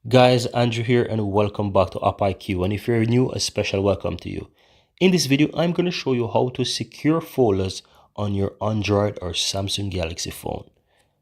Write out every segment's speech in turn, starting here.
Guys, Andrew here and welcome back to AppIQ, and if you're new, a special welcome to you. In this video, I'm going to show you how to secure folders on your Android or Samsung Galaxy phone.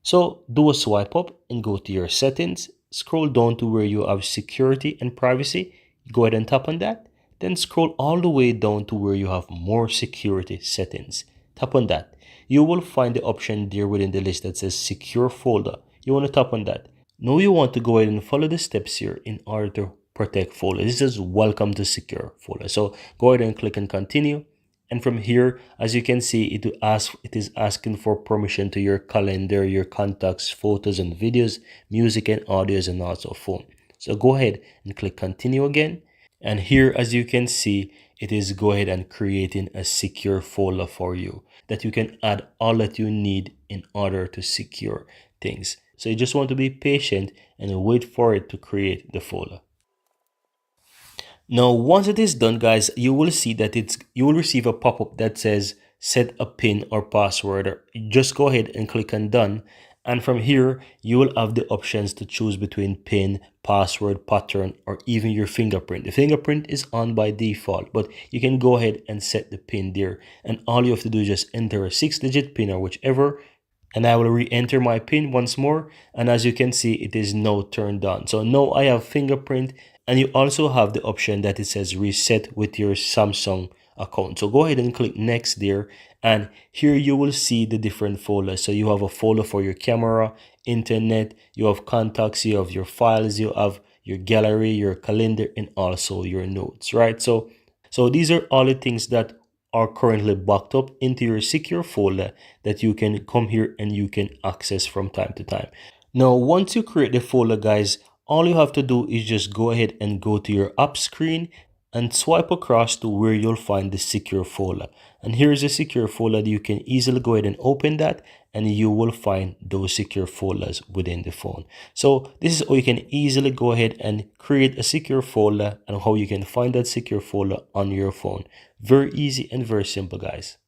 So do a swipe up and go to your settings, scroll down to where you have security and privacy, go ahead and tap on that, then scroll all the way down to where you have more security settings. Tap on that. You will find the option there within the list that says secure folder. You want to tap on that. Now you want to go ahead and follow the steps here in order to protect folder. This is welcome to secure folder. So go ahead and click and continue. And from here, as you can see, it is asking for permission to your calendar, your contacts, photos and videos, music and audios, and also phone. So go ahead and click continue again. And here, as you can see, it is go ahead and creating a secure folder for you that you can add all that you need in order to secure things. So you just want to be patient and wait for it to create the folder. Now, once it is done, guys, you will see that you will receive a pop-up that says set a pin or password. Just go ahead and click on done. And from here, you will have the options to choose between pin, password, pattern, or even your fingerprint. The fingerprint is on by default, but you can go ahead and set the pin there. And all you have to do is just enter a 6-digit pin or whichever, and I will re-enter my pin once more, and as you can see, it is now turned on. So now I have fingerprint, and you also have the option that it says reset with your Samsung account. So go ahead and click next there, and here you will see the different folders. So you have a folder for your camera, internet, you have contacts, you have your files, you have your gallery, your calendar, and also your notes, right? So these are all the things that are currently backed up into your secure folder that you can come here and you can access from time to time. Now, once you create the folder, guys, all you have to do is just go ahead and go to your app screen and swipe across to where you'll find the secure folder. And here's a secure folder. You can easily go ahead and open that and you will find those secure folders within the phone. So this is how you can easily go ahead and create a secure folder and how you can find that secure folder on your phone. Very easy and very simple, guys.